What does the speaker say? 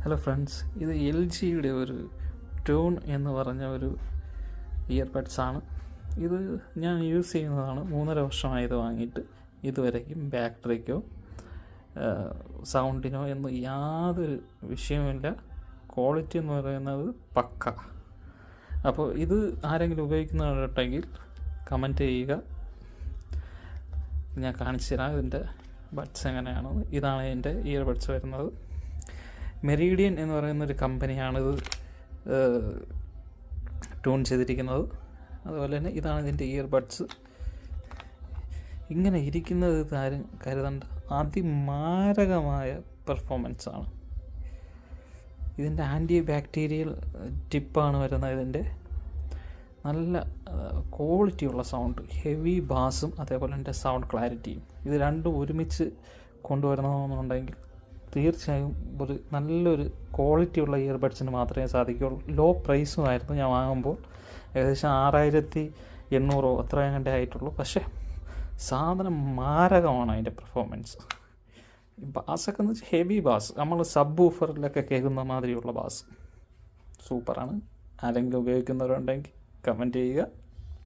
Hello friends, ഇത് L ജിയുടെ ഒരു ട്യൂൺ എന്ന് പറഞ്ഞ ഒരു ഇയർബഡ്സാണ്. ഇത് ഞാൻ യൂസ് ചെയ്യുന്നതാണ്. 3.5 വർഷമായത് വാങ്ങിയിട്ട്. ഇതുവരേക്കും ബാറ്ററിക്കോ സൗണ്ടിനോ എന്ന് യാതൊരു വിഷയവുമില്ല. ക്വാളിറ്റി എന്ന് പറയുന്നത് പക്ക. അപ്പോൾ ഇത് ആരെങ്കിലും ഉപയോഗിക്കുന്നുണ്ടെങ്കിൽ കമൻറ്റ് ചെയ്യുക. ഞാൻ കാണിച്ചു തരാം ഇതിൻ്റെ ബഡ്സ് എങ്ങനെയാണെന്ന്. ഇതാണ് എൻ്റെ ഇയർബഡ്സ് വരുന്നത്. മെറീഡിയൻ എന്ന് പറയുന്നൊരു കമ്പനിയാണിത് ട്യൂൺ ചെയ്തിരിക്കുന്നത്. അതുപോലെ തന്നെ ഇതാണ് ഇതിൻ്റെ ഇയർബഡ്സ്. ഇങ്ങനെ ഇരിക്കുന്നത് ആരും കരുതണ്ട, അതിമാരകമായ പെർഫോമൻസാണ്. ഇതിൻ്റെ ആൻറ്റി ബാക്ടീരിയൽ ടിപ്പാണ് വരുന്നത്. ഇതിൻ്റെ നല്ല ക്വാളിറ്റിയുള്ള സൗണ്ട്, ഹെവി ബാസും അതേപോലെ എൻ്റെ സൗണ്ട് ക്ലാരിറ്റിയും, ഇത് രണ്ടും ഒരുമിച്ച് കൊണ്ടുവരണമെന്നുണ്ടെങ്കിൽ തീർച്ചയായും ഒരു നല്ലൊരു ക്വാളിറ്റിയുള്ള ഇയർബഡ്സിന് മാത്രമേ സാധിക്കുകയുള്ളൂ. ലോ പ്രൈസുമായിരുന്നു ഞാൻ വാങ്ങുമ്പോൾ, ഏകദേശം 6800 അത്രയും കണ്ടേ ആയിട്ടുള്ളൂ. പക്ഷേ സാധനം മാരകമാണ് അതിൻ്റെ പെർഫോമൻസ്. ബാസൊക്കെ എന്ന് വെച്ചാൽ ഹെവി ബാസ്, നമ്മൾ സബ് ഊഫറിലൊക്കെ കേൾക്കുന്ന മാതിരിയുള്ള ബാസ്. സൂപ്പറാണ്. ആരെങ്കിലും ഉപയോഗിക്കുന്നവരുണ്ടെങ്കിൽ കമൻറ്റ് ചെയ്യുക.